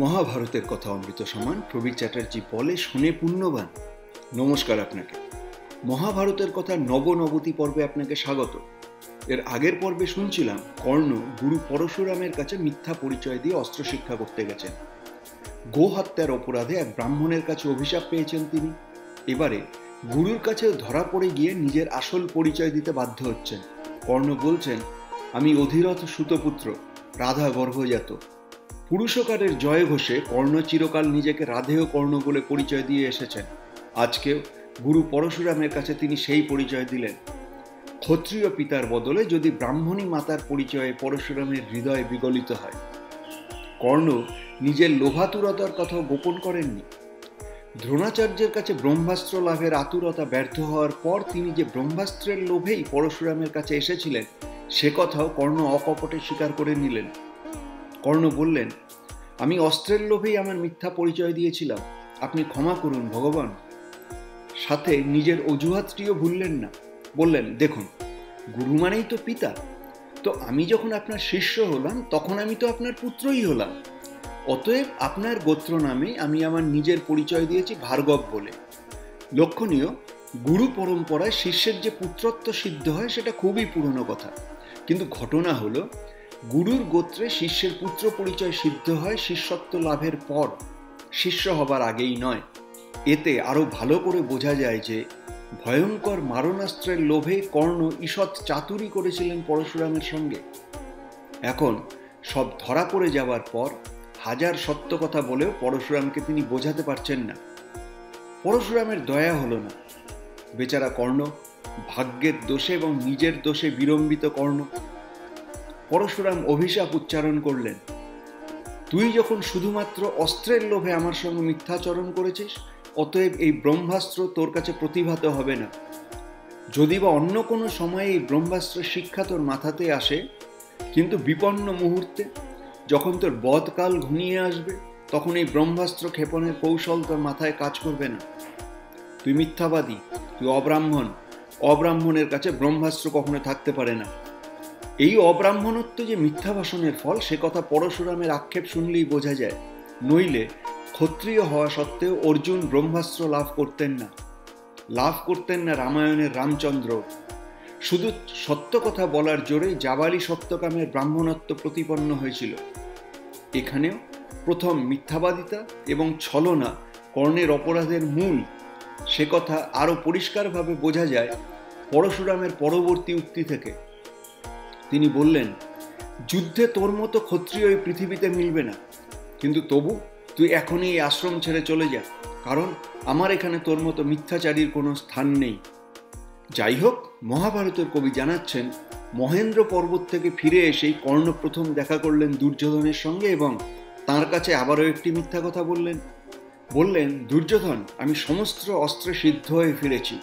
মহাভারতের কথা অমৃত সমান প্রবীর চ্যাটার্জি বলে শুনে পুণ্যবান। নমস্কার আপনাকে। মহাভারতের কথা নবনবতী পর্বে আপনাকে স্বাগত। এর আগের পর্বে শুনছিলাম কর্ণ গুরু পরশুরামের কাছে মিথ্যা পরিচয় দিয়ে অস্ত্র শিক্ষা করতে গেছেন। গো হত্যার অপরাধে এক ব্রাহ্মণের কাছে অভিশাপ পেয়েছেন তিনি। এবারে গুরুর কাছেও ধরা পড়ে গিয়ে নিজের আসল পরিচয় দিতে বাধ্য হচ্ছেন। কর্ণ বলছেন, আমি অধিরথ সুতপুত্র, রাধা গর্ভজাত। পুরুষকারের জয় ঘোষে কর্ণ চিরকাল নিজেকে রাধেয় কর্ণ বলে পরিচয় দিয়ে এসেছেন। আজকেও গুরু পরশুরামের কাছে তিনি সেই পরিচয় দিলেন। ক্ষত্রিয় পিতার বদলে যদি ব্রাহ্মণী মাতার পরিচয়ে পরশুরামের হৃদয় বিগলিত হয়। কর্ণ নিজের লোভাতুরতার কথাও গোপন করেননি। দ্রোণাচার্যের কাছে ব্রহ্মাস্ত্র লাভের আতুরতা ব্যর্থ হওয়ার পর তিনি যে ব্রহ্মাস্ত্রের লোভেই পরশুরামের কাছে এসেছিলেন সে কথাও কর্ণ অকপটে স্বীকার করে নিলেন। কর্ণ বললেন, আমি অস্ত্রের লোভেই আমার মিথ্যা পরিচয় দিয়েছিলাম, আপনি ক্ষমা করুন ভগবান। সাথে নিজের অজুহাতটিও ভুললেন না। বললেন, দেখুন, গুরু মানেই তো পিতা, তো আমি যখন আপনার শিষ্য হলাম তখন আমি তো আপনার পুত্রই হলাম। অতএব আপনার গোত্র নামে আমি আমার নিজের পরিচয় দিয়েছি ভার্গব বলে। লক্ষণীয়, গুরু পরম্পরায় শিষ্যের যে পুত্রত্ব সিদ্ধ হয় সেটা খুবই পুরনো কথা, কিন্তু ঘটনা হলো গুরুর গোত্রে শিষ্যের পুত্র পরিচয় সিদ্ধ হয় শিষ্যত্ব লাভের পর, শিষ্য হবার আগেই নয়। এতে আরো ভালো করে বোঝা যায় যে ভয়ঙ্কর মারণাস্ত্রের লোভে কর্ণ ঈষৎ চাতুরি করেছিলেন পরশুরামের সঙ্গে। এখন সব ধরা পড়ে যাবার পর হাজার সত্য কথা বলেও পরশুরামকে তিনি বোঝাতে পারছেন না। পরশুরামের দয়া হলো না। বেচারা কর্ণ, ভাগ্যের দোষে এবং নিজের দোষে বিড়ম্বিত কর্ণ। পরশুরাম অভিশাপ উচ্চারণ করলেন, তুই যখন শুধুমাত্র অস্ত্রের লোভে আমার সঙ্গে মিথ্যাচরণ করেছিস, অতএব এই ব্রহ্মাস্ত্র তোর কাছে প্রতিভাত হবে না। যদি বা অন্য কোনো সময়ে এই ব্রহ্মাস্ত্রের শিক্ষা তোর মাথাতে আসে, কিন্তু বিপন্ন মুহূর্তে যখন তোর বদকাল ঘনিয়ে আসবে তখন এই ব্রহ্মাস্ত্র ক্ষেপণের কৌশল তোর মাথায় কাজ করবে না। তুই মিথ্যাবাদী, তুই অব্রাহ্মণ, অব্রাহ্মণের কাছে ব্রহ্মাস্ত্র কখনো থাকতে পারে না। এই অব্রাহ্মণত্ব যে মিথ্যা ভাষণের ফল সে কথা পরশুরামের আক্ষেপ শুনলেই বোঝা যায়। নইলে ক্ষত্রিয় হওয়া সত্ত্বেও অর্জুন ব্রহ্মাস্ত্র লাভ করতেন না রামায়ণের রামচন্দ্র। শুধু সত্য কথা বলার জোরে জাবালি সত্যকামের ব্রাহ্মণত্ব প্রতিপন্ন হয়েছিল। এখানেও প্রথম মিথ্যাবাদিতা এবং ছলনা কর্ণের অপরাধের মূল, সে কথা আরো পরিষ্কারভাবে বোঝা যায় পরশুরামের পরবর্তী উক্তি থেকে। তিনি বললেন, যুদ্ধে তোর মতো ক্ষত্রিয় এই পৃথিবীতে মিলবে না, কিন্তু তবু তুই এখনই এই আশ্রম ছেড়ে চলে যা, কারণ আমার এখানে তোর মতো মিথ্যাচারীর কোনো স্থান নেই। যাই হোক, মহাভারতের কবি জানাচ্ছেন মহেন্দ্র পর্বত থেকে ফিরে এসেই কর্ণ প্রথম দেখা করলেন দুর্যোধনের সঙ্গে এবং তার কাছে আবারও একটি মিথ্যা কথা বললেন, দুর্যোধন, আমি সমস্ত অস্ত্রে সিদ্ধ হয়ে ফিরেছি।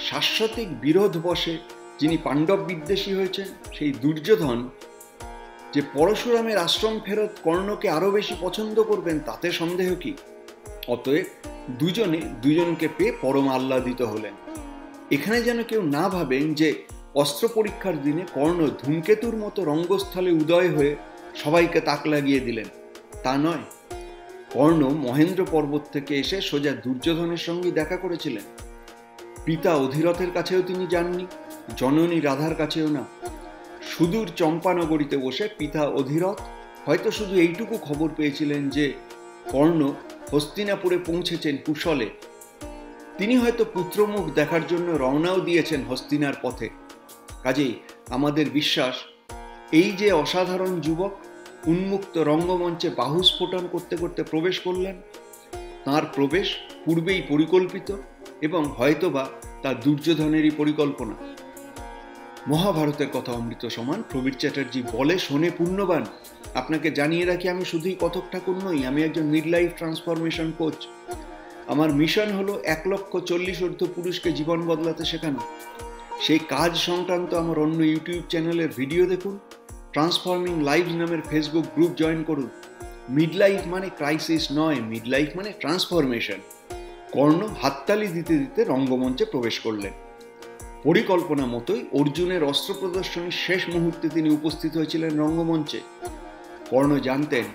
শাশ্বতিক বিরোধ বশে যিনি পাণ্ডব বিদ্বেষী হয়েছেন সেই দুর্যোধন যে পরশুরামের আশ্রম ফেরত কর্ণকে আরো বেশি পছন্দ করবেন তাতে সন্দেহ কি? অতএব দুজনকে পেয়ে পরম আহ্লাদিত হলেন। এখানে যেন কেউ না ভাবেন যে অস্ত্র পরীক্ষার দিনে কর্ণ ধূমকেতুর মতো রঙ্গস্থলে উদয় হয়ে সবাইকে তাক লাগিয়ে দিলেন, তা নয়। কর্ণ মহেন্দ্র পর্বত থেকে এসে সোজা দুর্যোধনের সঙ্গে দেখা করেছিলেন। পিতা অধিরথের কাছেও তিনি যাননি, জননী রাধার কাছেও না। সুদূর চম্পানগরীতে বসে পিতা অধিরথ হয়তো শুধু এইটুকু খবর পেয়েছিলেন যে কর্ণ হস্তিনাপুরে পৌঁছেছেন কুশলে। তিনি হয়তো পুত্রমুখ দেখার জন্য রওনাও দিয়েছেন হস্তিনার পথে। কাজেই আমাদের বিশ্বাস, এই যে অসাধারণ যুবক উন্মুক্ত রঙ্গমঞ্চে বাহুস্ফোটন করতে করতে প্রবেশ করলেন, তাঁর প্রবেশ পূর্বেই পরিকল্পিত এবং হয়তোবা তা দুর্যোধনেরই পরিকল্পনা। মহাভারতের কথা অমৃত সমান প্রবীর চ্যাটার্জি বলে শোনে পুণ্যবান। আপনাকে জানিয়ে রাখি, আমি শুধুই কথক ঠাকুর নই, আমি একজন মিড লাইফ ট্রান্সফরমেশন কোচ। আমার মিশন হলো 1,40,000 পুরুষকে জীবন বদলাতে শেখানো। সেই কাজ সংক্রান্ত আমার অন্য ইউটিউব চ্যানেলের ভিডিও দেখুন, ট্রান্সফর্মিং লাইফ নামের ফেসবুক গ্রুপ জয়েন করুন। মিড লাইফ মানে ক্রাইসিস নয়, মিড লাইফ মানে ট্রান্সফরমেশন। কর্ণ হাততালি দিতে দিতে রঙ্গমঞ্চে প্রবেশ করলেন। পরিকল্পনা মতোই অর্জুনের অস্ত্র প্রদর্শনীর শেষ মুহূর্তে তিনি উপস্থিত হয়েছিলেন রঙ্গমঞ্চে। কর্ণ জানতেন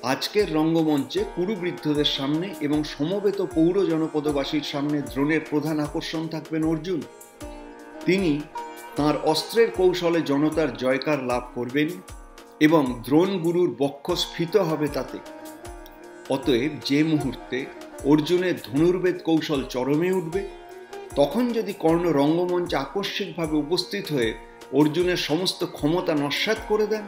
আজকের রঙ্গমঞ্চে কুরুবৃদ্ধদের সামনে এবং সমবেত পৌর জনপদবাসীর সামনে দ্রোণের প্রধান আকর্ষণ থাকবেন অর্জুন। তিনি তাঁর অস্ত্রের কৌশলে জনতার জয়কার লাভ করবেন এবং দ্রোণ গুরুর বক্ষ স্ফীত হবে তাতে। অতএব যে মুহূর্তে অর্জুনের ধনুর্বেদ কৌশল চরমে উঠবে, তখন যদি কর্ণ রঙ্গমঞ্চে আকস্মিকভাবে উপস্থিত হয়ে অর্জুনের সমস্ত ক্ষমতা নস্যাৎ করে দেন,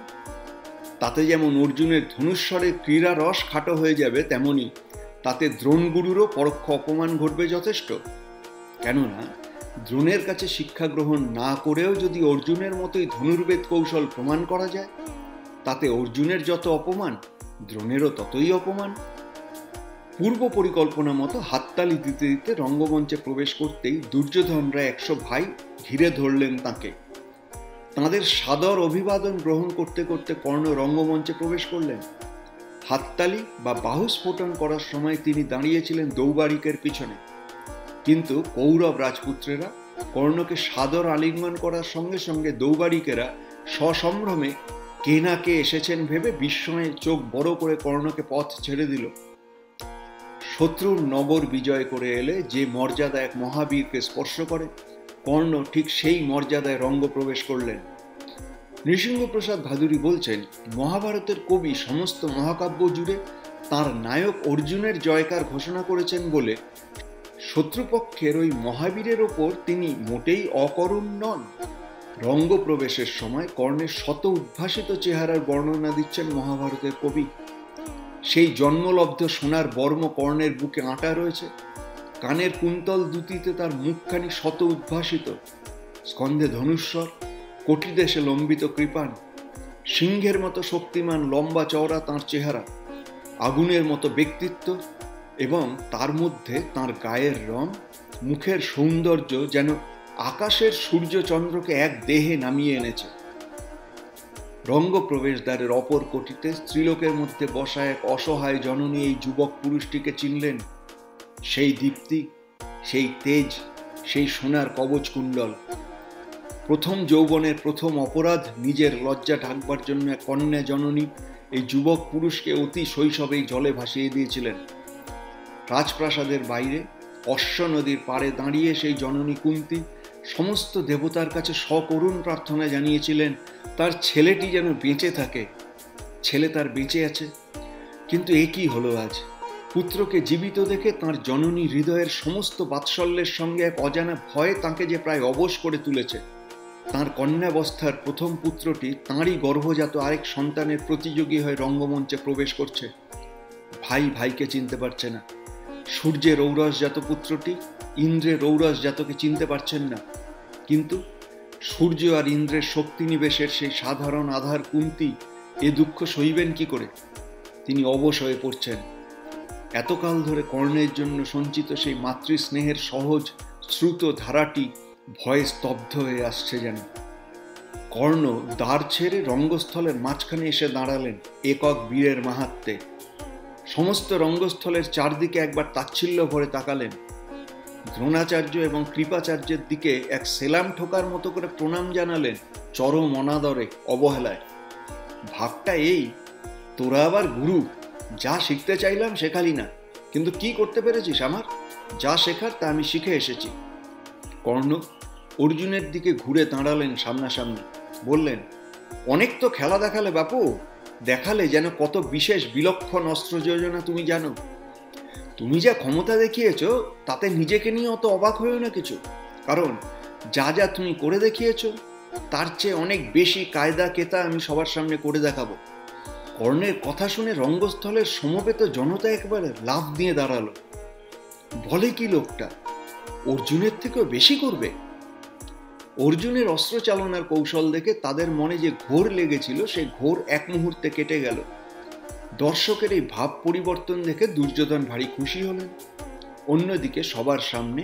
তাতে যেমন অর্জুনের ধনুস্বরের ক্রীড়া রস খাটো হয়ে যাবে, তেমনি তাতে দ্রোণগুরুরও পরোক্ষ অপমান ঘটবে যথেষ্ট। কেননা দ্রোণের কাছে শিক্ষা গ্রহণ না করেও যদি অর্জুনের মতোই ধনুর্বেদ কৌশল প্রমাণ করা যায়, তাতে অর্জুনের যত অপমান, দ্রোণেরও ততই অপমান। পূর্ব পরিকল্পনা মতো হাততালি দিতে দিতে রঙ্গমঞ্চে প্রবেশ করতেই দুর্যোধনরা 100 ভাই ঘিরে ধরলেন তাঁকে। তাঁদের সাদর অভিবাদন গ্রহণ করতে করতে কর্ণ রঙ্গমঞ্চে প্রবেশ করলেন। হাততালি বা বাহুস্ফোটন করার সময় তিনি দাঁড়িয়েছিলেন দৌবারিকের পিছনে, কিন্তু কৌরব রাজপুত্রেরা কর্ণকে সাদর আলিঙ্গন করার সঙ্গে সঙ্গে দৌবারিকেরা সসম্ভ্রমে কে না কে এসেছেন ভেবে বিস্ময়ে চোখ বড় করে কর্ণকে পথ ছেড়ে দিল। শত্রুর নগর বিজয় করে এলে যে মর্যাদা এক মহাবীরকে স্পর্শ করে, কর্ণ ঠিক সেই মর্যাদায় রঙ্গ প্রবেশ করলেন। নৃসিংহপ্রসাদ ভাদুরী বলছেন, মহাভারতের কবি সমস্ত মহাকাব্য জুড়ে তাঁর নায়ক অর্জুনের জয়কার ঘোষণা করেছেন বলে শত্রুপক্ষের ওই মহাবীরের ওপর তিনি মোটেই অকরুণ নন। রঙ্গ প্রবেশের সময় কর্ণের শত উদ্ভাসিত চেহারার বর্ণনা দিচ্ছেন মহাভারতের কবি। সেই জন্মলব্ধ সোনার বর্ম কর্ণের বুকে আঁটা রয়েছে, কানের কুন্তল দুটিতে তার মুখখানি শত উদ্ভাসিত, স্কন্ধে ধনুস্বর, কটিদেশে লম্বিত কৃপাণ, সিংহের মতো শক্তিমান লম্বা চওড়া তাঁর চেহারা, আগুনের মতো ব্যক্তিত্ব, এবং তার মধ্যে তাঁর গায়ের রং, মুখের সৌন্দর্য যেন আকাশের সূর্য চন্দ্রকে এক দেহে নামিয়ে এনেছে। রঙ্গ প্রবেশদ্বারের অপর কোটিতে স্ত্রীলোকের মধ্যে বসা এক অসহায় জননী এই যুবক পুরুষটিকে চিনলেন। সেই দীপ্তি, সেই তেজ, সেই সোনার কবচ কুণ্ডল। প্রথম যৌবনের প্রথম অপরাধ নিজের লজ্জা ঢাকবার জন্য এক কন্যা জননী এই যুবক পুরুষকে অতি শৈশবেই জলে ভাসিয়ে দিয়েছিলেন। রাজপ্রাসাদের বাইরে অশ্ব নদীর পাড়ে দাঁড়িয়ে সেই জননী কুন্তী সমস্ত দেবতার কাছে সকরুণ প্রার্থনা জানিয়েছিলেন তার ছেলেটি যেন বেঁচে থাকে। ছেলে তার বেঁচে আছে, কিন্তু এ কি হলো আজ? পুত্রকে জীবিত দেখে তাঁর জননী হৃদয়ের সমস্ত বাৎসল্যের সঙ্গে এক অজানা ভয় তাঁকে যে প্রায় অবশ করে তুলেছে। তাঁর কন্যাবস্থার প্রথম পুত্রটি তাঁরই গর্ভজাত আরেক সন্তানের প্রতিযোগী হয়ে রঙ্গমঞ্চে প্রবেশ করছে। ভাই ভাইকে চিনতে পারছে না। সূর্যের ঔরসজাত পুত্রটি ইন্দ্রের ঔরসজাতকে চিনতে পারছেন না, কিন্তু সূর্য আর ইন্দ্রের শক্তি নিবেশের সেই সাধারণ আধার কুন্তী এ দুঃখ সইবেন কি করে? তিনি অবশ হয়ে পড়ছেন। এতকাল ধরে কর্ণের জন্য সঞ্চিত সেই মাতৃস্নেহের সহজ শ্রুত ধারাটি ভয়ে স্তব্ধ হয়ে আসছে যেন। কর্ণ দ্বার ছেড়ে রঙ্গস্থলের মাঝখানে এসে দাঁড়ালেন একক বীরের মাহাত্ম্যে। সমস্ত রঙ্গস্থলের চারদিকে একবার তাচ্ছিল্য ভরে তাকালেন। দ্রোণাচার্য এবং কৃপাচার্যের দিকে এক সেলাম ঠোকার মতো করে প্রণাম জানালেন চরম অনাদরে, অবহেলায়। ভাবটা এই, তোরা আবার গুরু, যা শিখতে চাইলাম শেখালি না, কিন্তু কি করতে পেরেছিস আমার? যা শেখার তা আমি শিখে এসেছি। কর্ণ অর্জুনের দিকে ঘুরে দাঁড়ালেন সামনাসামনি, বললেন, অনেক তো খেলা দেখালে বাপু, দেখালে যেন কত বিশেষ বিলক্ষণ অস্ত্র যোজনা তুমি জানো। তুমি যা ক্ষমতা দেখিয়েছ তাতে নিজেকে নিয়ে অত অবাক হয়েও না কিছু, কারণ যা যা তুমি করে দেখিয়েছ তার চেয়ে অনেক বেশি কায়দা কেতা আমি সবার সামনে করে দেখাবো। কর্ণের কথা শুনে রঙ্গস্থলের সমবেত জনতা একবারে লাফ দিয়ে দাঁড়ালো। বলে কি লোকটা, অর্জুনের থেকেও বেশি করবে? অর্জুনের অস্ত্র চালনার কৌশল দেখে তাদের মনে যে ঘোর লেগেছিল সেই ঘোর এক মুহূর্তে কেটে গেল। দর্শকের এই ভাব পরিবর্তন দেখে দুর্যোধন ভারী খুশি হলেন। অন্যদিকে সবার সামনে,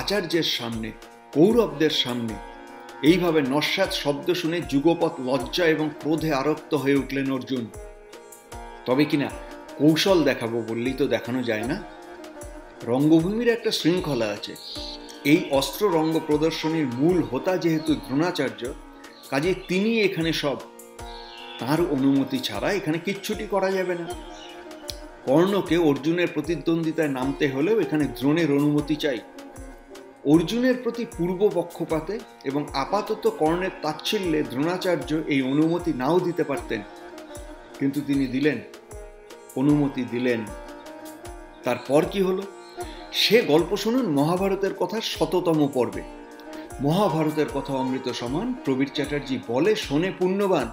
আচার্যের সামনে, কৌরবদের সামনে এইভাবে নস্যাৎ শব্দ শুনে যুগপৎ লজ্জা এবং ক্রোধে আরক্ত হয়ে উঠলেন অর্জুন। তবে কিনা কৌশল দেখাবো বললেই তো দেখানো যায় না। রঙ্গভূমির একটা শৃঙ্খলা আছে। এই অস্ত্র রঙ্গ প্রদর্শনীর মূল হোতা যেহেতু দ্রোণাচার্য, কাজে তিনি এখানে সব। তার অনুমতি ছাড়া এখানে কিচ্ছুটি করা যাবে না। কর্ণকে অর্জুনের প্রতিদ্বন্দ্বিতায় নামতে হলেও এখানে দ্রোণের অনুমতি চাই। অর্জুনের প্রতি পূর্ব পক্ষপাতে এবং আপাতত কর্ণের তাচ্ছিল্যে দ্রোণাচার্য এই অনুমতি নাও দিতে পারতেন, কিন্তু তিনি দিলেন, অনুমতি দিলেন। তারপর কি হলো সে গল্প শুনুন মহাভারতের কথার ১০০তম পর্বে। মহাভারতের কথা অমৃত সমান, প্রবীর চ্যাটার্জি বলে শোনে পুণ্যবান।